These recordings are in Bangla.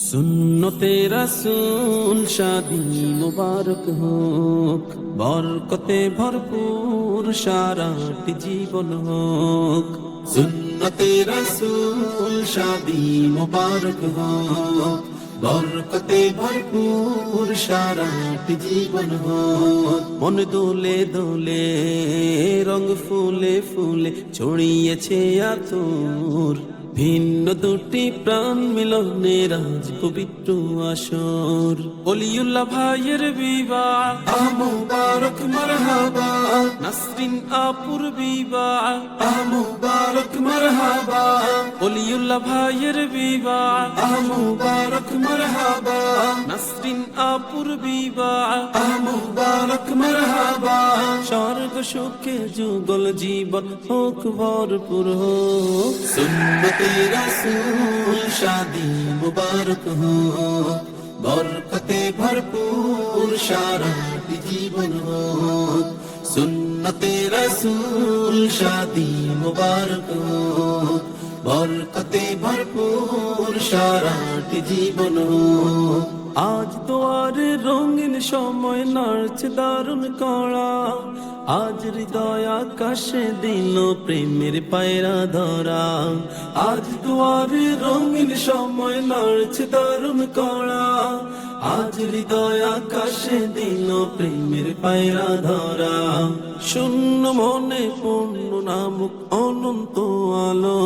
সুন্নতে রাসূল শাদী মুবারক হোক, বরকতে ভরপুর সারাটি জীবন হোক। সুন্নতে রাসূল শাদী মুবারক হোক, বরকতে ভরপুর সারাটি জীবন হোক। মন দোলে দোলে রং ফুলে ফুলে ছড়িয়েছে আতর, ভিন্ন দুটি প্রাণ মিলনের আজ পবিত্র আসর। ওলিউল্লাহ ভাইয়ের বিবাহ মুবারক মারহাবা, নাসরিন আপুর বিবাহ মুবারক মারহাবা। ওলিউল্লাহ ভাইয়ের বিবাহ মুবারক মারহাবা, নাসরিন আপুর বিবাহ মুবারক মারহাবা। স্বর্গ সুখে যুগল জীবন হোক ভরপুর হোক। সুন্নতে রাসূল শাদী মুবারক হোক, বরকতে ভরপুর সারাটি জীবন হোক। সুন্নতে রাসূল শাদী মুবারক হোক, বরকতে ভরপুর সারাটি জীবন হোক। আজ দুয়ারে রঙিন সময় নাড়ছে দারুণ কড়া, আজ হৃদয় আকাশে দিল প্রেমের পায়রা ধরা। আজ দুয়ারে রঙিন সময় নাড়ছে দারুণ কড়া, আজ হৃদয় আকাশে দিল প্রেমের পায়রা ধরা। শূন্য মনে পূর্ণ নামক অনন্ত আলো,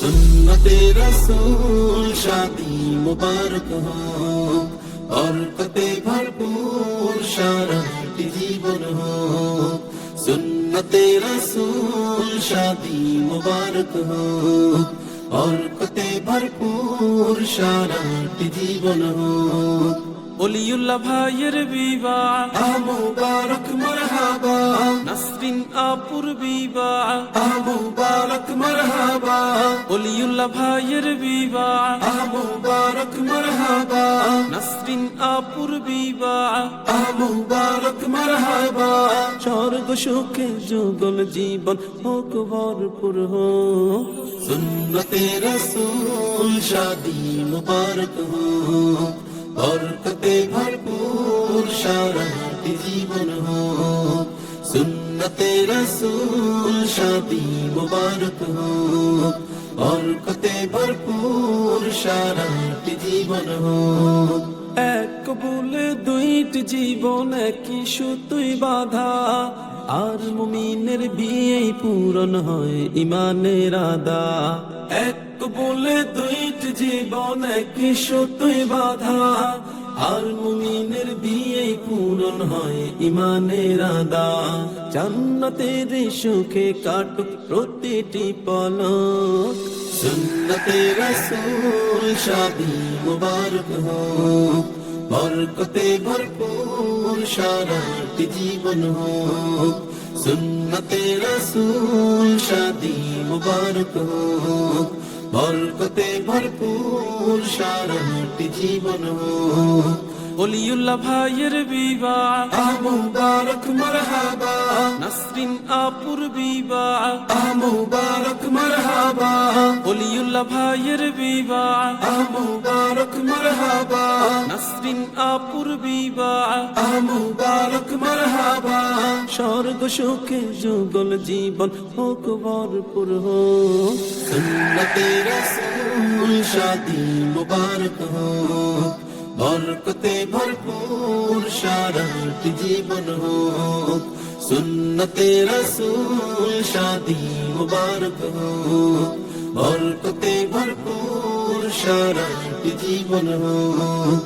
সুন্নতে রাসূল শাদী মুবারক হোক, বরকতে ভরপুর সারাটি জীবন হোক। সুন্নতে রাসূল শাদী মুবারক হোক, বরকতে ভরপুর সারাটি জীবন হোক। ওলিউল্লাহ ভাইয়ের বিবাহ মুবারক মারহাবা, নাসরিন আপুর বিবাহ মুবারক মারহাবা। ওলিউল্লাহ ভাইয়ের বিবাহ মুবারক মারহাবা, নাসরিন আপুর বিবাহ মুবারক মারহাবা। স্বর্গ সুখে যুগল জীবন হোক ভরপুর হোক। সুন্নতে রাসূল শাদী মুবারক হোক, বরকতে ভরপুর সারাটি জীবন হোক। সুন্নতে রাসূল শাদী মুবারক হোক, বরকতে ভরপুর সারাটি জীবন হোক। এক কবুলে দুইটি জীবন একই সুতোয় বাঁধা, আর মুমিনের বিয়ে পূরণ হয় ইমানের আদা। এক বলে দুইটি জীবন একই সুতোয় বাঁধা, আর মুমিনের বিয়ে পূরণ হয় ইমানের আদা। জান্নাতের সুখে কাটুক প্রতিটি পলক, সুন্নতে রাসূল শাদী মুবারক হোক, বরকতে ভরপুর সারাটি জীবন হোক। সুন্নতে রাসূল শাদী মুবারক হোক, বরকতে ভরপুর সারাটি জীবন হোক। ওলিউল্লাহ ভাইয়ের বিবাহ মুবারক মারহাবা, নাসরিন আপুর বিবাহ মুবারক মারহাবা। ওলিউল্লাহ ভাইয়ের বিবাহ মুবারক মারহাবা, নাসরিন আপুর বিবাহ মুবারক মারহাবা। স্বর্গ সুখে যুগল জীবন হোক ভরপুর হোক। সুন্নতে রাসূল শাদী মুবারক হোক, বরকতে ভরপুর সারাটি জীবন হোক। সুন্নতে রাসূল শাদী মুবারক হোক, বরকতে ভরপুর সারাটি জীবন হোক।